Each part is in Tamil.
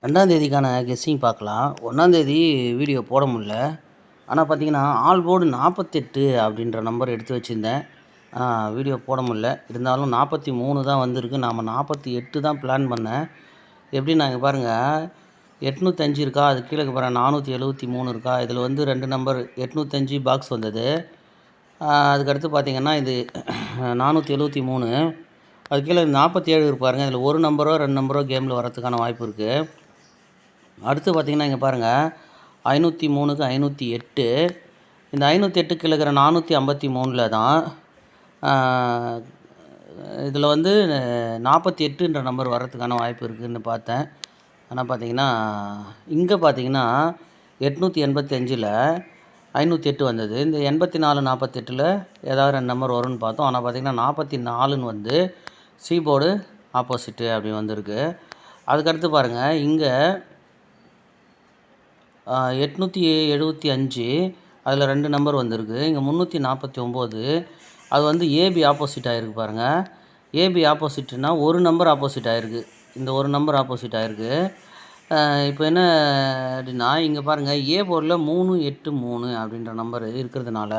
2ஆம் தேதிக்கான கெஸ்ஸிங் பார்க்கலாம். 1ஆம் தேதி வீடியோ போட முடியல. ஆனால் பார்த்தீங்கன்னா, ஆல் போர்டு 48 அப்படின்ற நம்பர் எடுத்து வச்சுருந்தேன். வீடியோ போட முடியல. இருந்தாலும் 43 தான் வந்திருக்கு. நாம் 48 தான் பிளான் பண்ணேன். எப்படின்னா இங்கே பாருங்கள், 805 இருக்கா, அது கீழே பாருங்கள் 473 இருக்கா. இதில் வந்து 2 நம்பர் 805 பாக்ஸ் வந்தது. அதுக்கடுத்து பார்த்தீங்கன்னா இது 473. அது கீழே 47 இருக்கு பாருங்கள். இதில் ஒரு நம்பரோ 2 நம்பரோ கேமில் வரதுக்கான வாய்ப்பு இருக்குது. அடுத்து பார்த்திங்கன்னா இங்கே பாருங்கள், 503க்கு 508. இந்த 508 கீழே இருக்கிற 453 தான் இதில் வந்து 48ன்ற நம்பர் வரதுக்கான வாய்ப்பு இருக்குதுன்னு பார்த்தேன். ஆனால் பார்த்தீங்கன்னா இங்கே பார்த்தீங்கன்னா 885ல் 508 வந்தது. இந்த 84 48ல் ஏதாவது 2 நம்பர் வரும்னு பார்த்தோம். ஆனால் பார்த்தீங்கன்னா 44ன்னு வந்து சி போர்டு ஆப்போசிட்டு அப்படி வந்திருக்கு. அதுக்கடுத்து பாருங்கள், இங்கே 875 அதில் 2 நம்பர் வந்திருக்கு. இங்கே 349 அது வந்து ஏபி ஆப்போசிட் ஆகிருக்கு பாருங்கள். ஏபி ஆப்போசிட்னா ஒரு நம்பர் ஆப்போசிட் ஆகிருக்கு. இந்த ஒரு நம்பர் ஆப்போசிட் ஆகிருக்கு. இப்போ என்ன அப்படின்னா இங்கே பாருங்கள், ஏ போர்டில் 383 அப்படின்ற நம்பர் இருக்கிறதுனால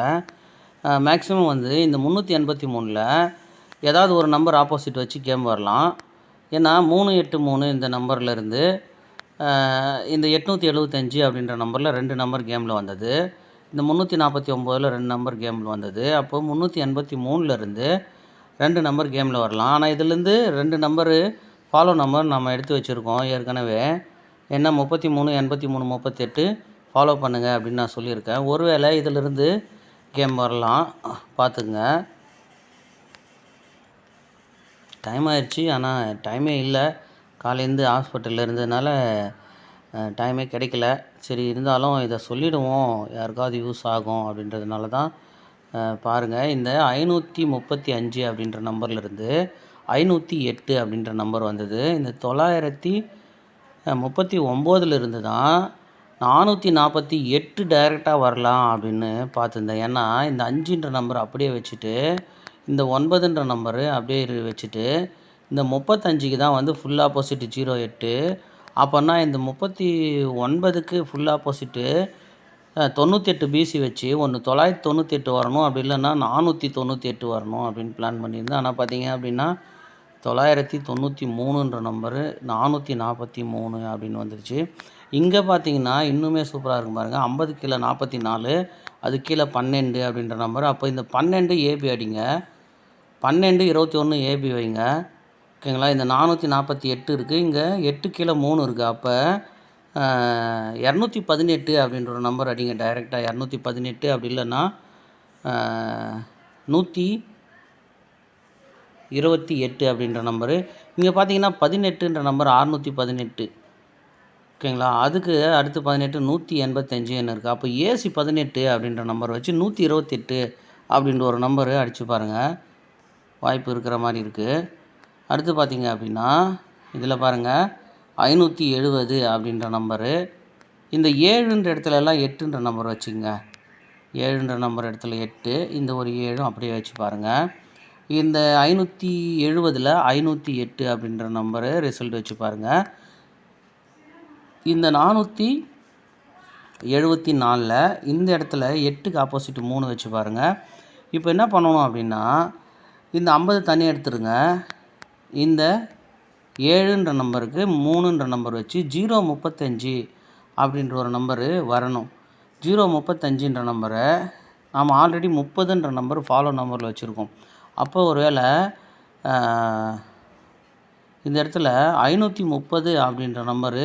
மேக்ஸிமம் வந்து இந்த 383ல் ஏதாவது ஒரு நம்பர் ஆப்போசிட் வச்சு கேம் வரலாம். ஏன்னா 383 இந்த நம்பர்லேருந்து இந்த 875 அப்படின்ற நம்பரில் 2 நம்பர் கேமில் வந்தது. இந்த 349ல் 2 நம்பர் கேமில் வந்தது. அப்போது 383லேருந்து 2 நம்பர் கேமில் வரலாம். ஆனால் இதுலேருந்து 2 நம்பரு ஃபாலோ நம்பர் நம்ம எடுத்து வச்சுருக்கோம் ஏற்கனவே. என்ன 33 83 38 ஃபாலோ பண்ணுங்கள் அப்படின்னு நான் சொல்லியிருக்கேன். ஒருவேளை இதிலிருந்து கேம் வரலாம், பார்த்துக்குங்க. டைம் ஆயிடுச்சு, ஆனால் டைமே இல்லை. காலையிலேருந்து ஹாஸ்பிட்டலில் இருந்ததுனால டைமே கிடைக்கல. சரி, இருந்தாலும் இதை சொல்லிவிடுவோம், யாருக்காவது யூஸ் ஆகும் அப்படின்றதுனால தான். பாருங்கள், இந்த 535 அப்படின்ற நம்பர்லேருந்து 508 அப்படின்ற நம்பர் வந்தது. இந்த 939 தான் 448 டைரெக்டாக வரலாம் அப்படின்னு பார்த்துருந்தேன். ஏன்னா இந்த 5ன்ற நம்பர் அப்படியே வச்சுட்டு, இந்த 9ன்ற நம்பரு அப்படியே வச்சுட்டு, இந்த 35க்கு தான் வந்து ஃபுல் ஆப்போசிட் 08. அப்போனா இந்த 39க்கு ஃபுல் ஆப்போசிட்டு 98 பிசி வச்சு ஒன்று 998 வரணும், அப்படி இல்லைன்னா 498 வரணும் அப்படின்னு பிளான் பண்ணியிருந்தேன். ஆனால் பார்த்தீங்க அப்படின்னா 993ன்ற நம்பரு 443 அப்படின்னு வந்துருச்சு. இங்கே பார்த்தீங்கன்னா இன்னுமே சூப்பராக இருக்கும் பாருங்கள். 50 கீழே 44, அது கீழே 12 அப்படின்ற நம்பர். அப்போ இந்த 12 ஏபி அடிங்க, 12 21 ஏபி வைங்க, ஓகேங்களா. இந்த 448 இருக்குது, இங்கே 8 கீழே 3 இருக்குது. அப்போ 218 அப்படின்ற ஒரு நம்பர் அடிங்க டைரெக்டாக. 218 அப்படி இல்லைன்னா 128 அப்படின்ற நம்பரு. இங்கே பார்த்தீங்கன்னா 18ன்ற நம்பர் 618, ஓகேங்களா. அதுக்கு அடுத்து 18 185 இருக்குது. அப்போ ஏசி 18 அப்படின்ற நம்பர் வச்சு 128 அப்படின்ற ஒரு நம்பரு அடித்து பாருங்கள், வாய்ப்பு இருக்கிற மாதிரி இருக்குது. அடுத்து பார்த்தீங்க அப்படின்னா இதில் பாருங்கள் 570 அப்படின்ற நம்பரு. இந்த 7ன்ற இடத்துல எல்லாம் 8ன்ற நம்பர் வச்சுங்க. 7ன்ற நம்பர் இடத்துல 8, இந்த ஒரு 7 அப்படியே வச்சு பாருங்கள். இந்த 570ல் 508 அப்படின்ற நம்பரு ரிசல்ட் வச்சு பாருங்கள். இந்த 474ல் இந்த இடத்துல 8க்கு ஆப்போசிட் 3 வச்சு பாருங்கள். இப்போ என்ன பண்ணணும் அப்படின்னா இந்த 50 தனியாக எடுத்துருங்க. இந்த 7ன்ற நம்பருக்கு 3ன்ற நம்பர் வச்சு 035 அப்படின்ற ஒரு நம்பரு வரணும். 035ன்ற நம்பரை நாம் ஆல்ரெடி 30ன்ற நம்பர் ஃபாலோ நம்பரில் வச்சுருக்கோம். அப்போ ஒரு வேளை இந்த இடத்துல 530 அப்படின்ற நம்பரு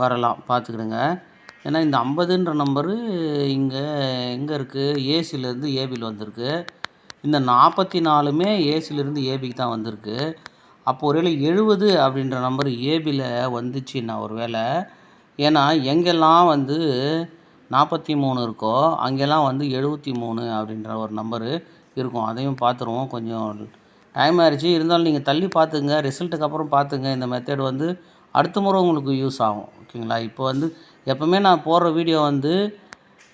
வரலாம், பார்த்துக்கிடுங்க. ஏன்னா இந்த 50ன்ற நம்பரு இங்கே எங்கே இருக்குது, ஏசிலேருந்து ஏபியில் வந்திருக்கு. இந்த 44மே ஏசிலேருந்து ஏபிக்கு தான் வந்திருக்கு. அப்போ ஒருவேளை 70 அப்படின்ற நம்பர் ஏபியில் வந்துச்சுன்னா ஒரு வேளை, ஏன்னா எங்கெல்லாம் வந்து 43 இருக்கோ அங்கெல்லாம் வந்து 73 அப்படின்ற ஒரு நம்பரு இருக்கும். அதையும் பார்த்துருவோம். கொஞ்சம் டைம் ஆகிடுச்சு, இருந்தாலும் நீங்கள் தள்ளி பார்த்துங்க, ரிசல்ட்டுக்கு அப்புறம் பார்த்துங்க. இந்த மெத்தட் வந்து அடுத்த முறை உங்களுக்கு யூஸ் ஆகும், ஓகேங்களா. இப்போ வந்து எப்போவுமே நான் போடுற வீடியோ வந்து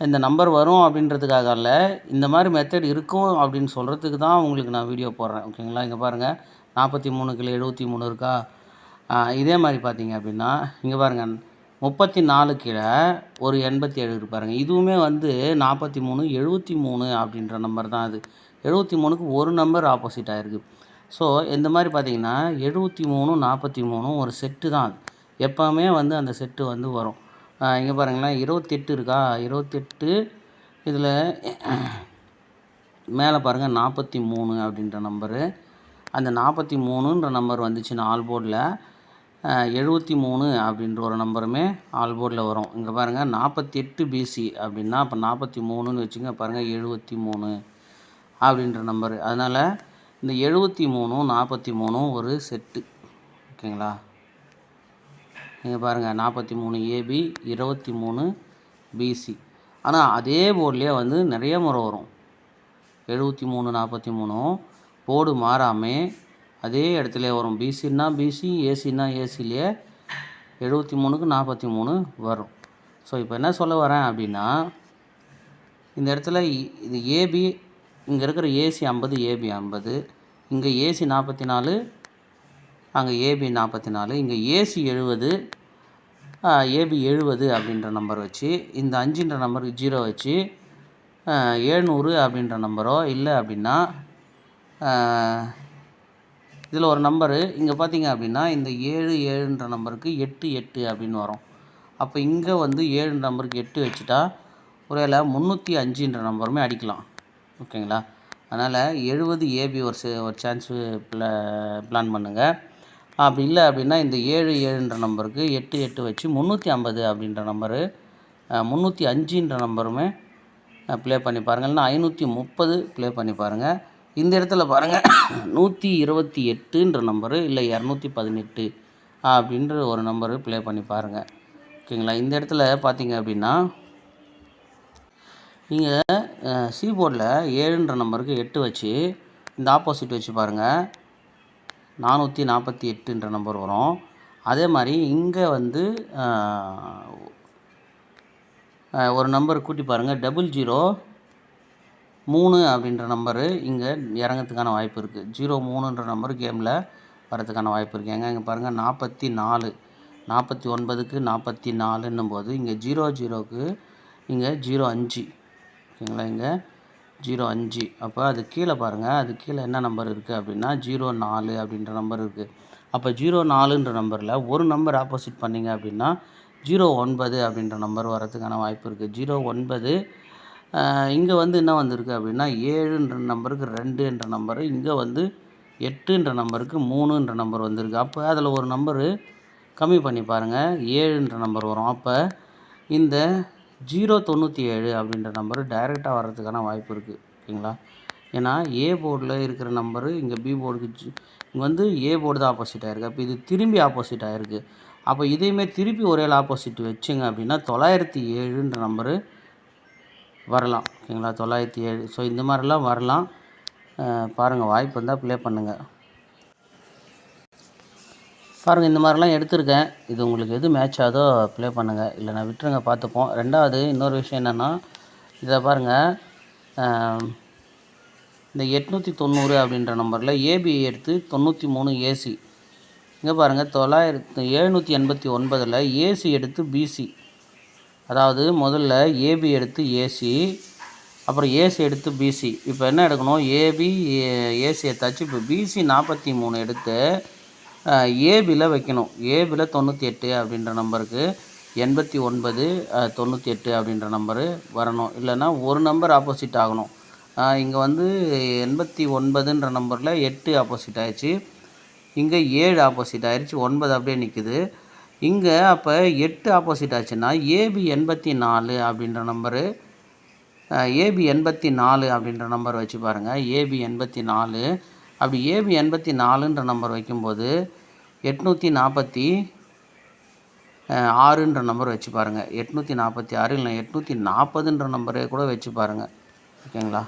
இந்த நம்பர் வரும் அப்படின்றதுக்காக இல்லை, இந்த மாதிரி மெத்தட் இருக்கும் அப்படின்னு சொல்கிறதுக்கு தான் உங்களுக்கு நான் வீடியோ போடுறேன், ஓகேங்களா. இங்கே பாருங்கள் 43 கீழே 73 இருக்கா. இதே மாதிரி பார்த்தீங்க அப்படின்னா இங்கே பாருங்கள் 34 கீழே ஒரு 87 இருக்குது பாருங்கள். இதுவுமே வந்து 43 73 அப்படின்ற நம்பர் தான் அது. 73க்கு ஒரு நம்பர் ஆப்போசிட் ஆகிருக்கு. ஸோ இந்த மாதிரி பார்த்தீங்கன்னா 73 43 ஒரு செட்டு தான் அது. எப்போவுமே வந்து அந்த செட்டு வந்து வரும். இங்கே பாருங்களேன் 28 இருக்கா, 28 இதில் மேலே பாருங்கள் 43 அப்படின்ற நம்பரு. அந்த 43ன்ற நம்பர் வந்துச்சுன்னா ஆல் போர்டில் 73 அப்படின்ற ஒரு நம்பருமே ஆல் போர்டில் வரும். இங்கே பாருங்கள் 48 பிசி அப்படின்னா அப்போ 43ன்னு வச்சுங்க பாருங்கள் 73 அப்படின்ற நம்பரு. அதனால் இந்த 73 43 ஒரு செட்டு. ஓகேங்களா? இங்கே பாருங்கள் 43 ஏபி 23 பிசி. ஆனால் அதே போர்ட்லேயே வந்து நிறைய முறை வரும். 73 43 போர்டு மாறாமல் அதே இடத்துல வரும். பிசின்னா பிசி, ஏசின்னா ஏசிலேயே 73க்கு 43 வரும். ஸோ இப்போ என்ன சொல்ல வரேன் அப்படின்னா இந்த இடத்துல இது ஏபி, இங்கே இருக்கிற ஏசி 50 ஏபி 50, இங்கே ஏசி 44, அங்கே ஏபி 44, இங்கே ஏசி 70, ஏபி 70 அப்படின்ற நம்பர் வச்சு இந்த 5ன்ற நம்பருக்கு 0 வச்சு 700 அப்படின்ற நம்பரோ இல்லை அப்படின்னா இதில் ஒரு நம்பரு இங்கே பார்த்தீங்க அப்படின்னா இந்த 7ன்ற நம்பருக்கு 8 அப்படின்னு வரும். அப்போ இங்கே வந்து 7 நம்பருக்கு 8 வச்சுட்டா ஒருவேளை 305ன்ற நம்பருமே அடிக்கலாம். ஓகேங்களா? அதனால் 70 ஏபி ஒரு சான்ஸு பிளான் பண்ணுங்கள். அப்படி இல்லை அப்படின்னா இந்த 7ன்ற நம்பருக்கு 8 வச்சு 350 அப்படின்ற நம்பரு 305ன்ற நம்பருமே ப்ளே பண்ணி பாருங்கள். இல்லைன்னா 530 ப்ளே பண்ணி பாருங்கள். இந்த இடத்துல பாருங்கள் 128ன்ற நம்பரு இல்லை 218 அப்படின்ற ஒரு நம்பரு ப்ளே பண்ணி பாருங்கள். ஓகேங்களா? இந்த இடத்துல பார்த்தீங்க அப்படின்னா நீங்கள் சி போர்டில் 7ன்ற நம்பருக்கு 8 வச்சு இந்த ஆப்போசிட் வச்சு பாருங்கள் 448ன்ற நம்பர் வரும். அதே மாதிரி இங்கே வந்து ஒரு நம்பர் கூட்டி பாருங்கள் 003 அப்படின்ற நம்பரு இங்கே இறங்கிறதுக்கான வாய்ப்பு இருக்குது. 03ன்ற நம்பர் கேமில் வரதுக்கான வாய்ப்பு இருக்குது. இங்கே பாருங்கள் 44 49க்கு 44ன்னும் போது இங்கே 00க்கு இங்கே 05. ஓகேங்களா? இங்கே 05. அப்போ அது கீழே பாருங்கள், அது கீழே என்ன நம்பர் இருக்குது அப்படின்னா 04 அப்படின்ற நம்பர் இருக்குது. அப்போ 04ன்ற நம்பரில் ஒரு நம்பர் ஆப்போசிட் பண்ணிங்க அப்படின்னா 09 அப்படின்ற நம்பர் வரதுக்கான வாய்ப்பு இருக்குது. 09 இங்கே வந்து என்ன வந்திருக்கு அப்படின்னா 7ன்ற நம்பருக்கு 2ன்ற நம்பரு, இங்கே வந்து 8ன்ற நம்பருக்கு 3ன்ற நம்பர் வந்திருக்கு. அப்போ அதில் ஒரு நம்பரு கம்மி பண்ணி பாருங்கள் 7ன்ற நம்பர் வரும். அப்போ இந்த 097 அப்படின்ற நம்பரு டைரெக்டாக வர்றதுக்கான வாய்ப்பு இருக்குது. ஓகேங்களா? ஏன்னா ஏ போர்டில் இருக்கிற நம்பரு இங்கே பி போர்டுக்கு இங்கே வந்து ஏ போர்டு தான் ஆப்போசிட் ஆகிருக்கு. அப்போ இது திரும்பி ஆப்போசிட் ஆகிருக்கு. அப்போ இதையுமே திருப்பி ஒரே ஆப்போசிட் வச்சுங்க அப்படின்னா 907ன்ற நம்பரு வரலாம். ஓகேங்களா? 907. ஸோ இந்த மாதிரிலாம் வரலாம். பாருங்கள், வாய்ப்பு வந்தால் ப்ளே பண்ணுங்கள். பாருங்கள், இந்த மாதிரிலாம் எடுத்திருக்கேன். இது உங்களுக்கு எது மேட்ச் ஆகுதோ ப்ளே பண்ணுங்கள், இல்லைனா விட்டுருங்க, பார்த்துப்போம். ரெண்டாவது இன்னொரு விஷயம் என்னென்னா இதை பாருங்கள், இந்த 890 அப்படின்ற நம்பரில் ஏபி எடுத்து 93 ஏசி. இங்கே பாருங்கள் 789ல் ஏசி எடுத்து பிசி. அதாவது முதல்ல ஏபி எடுத்து ஏசி, அப்புறம் ஏசி எடுத்து பிசி. இப்போ என்ன எடுக்கணும், ஏபி ஏசி எடுத்தாச்சு. இப்போ பிசி 43 எடுத்து ஏபியில் வைக்கணும். ஏபியில் 98 அப்படின்ற நம்பருக்கு 89 98 அப்படின்ற நம்பரு வரணும். இல்லைன்னா ஒரு நம்பர் ஆப்போசிட் ஆகணும். இங்கே வந்து 89ன்ற நம்பரில் 8 ஆப்போசிட் ஆகிடுச்சு, இங்கே 7 ஆப்போசிட் ஆகிடுச்சு, 9 அப்படியே நிற்குது. இங்கே அப்போ 8 ஆப்போசிட் ஆச்சுன்னா ஏபி 84 அப்படின்ற நம்பரு, ஏபி 84 அப்படின்ற நம்பர் வச்சு பாருங்கள். ஏபி 84. அப்படி ஏபி 84ன்ற நம்பர் வைக்கும்போது 846ன்ற நம்பர் வச்சு பாருங்கள். 846 இல்லை 840ன்ற நம்பரே கூட வச்சு பாருங்கள். ஓகேங்களா?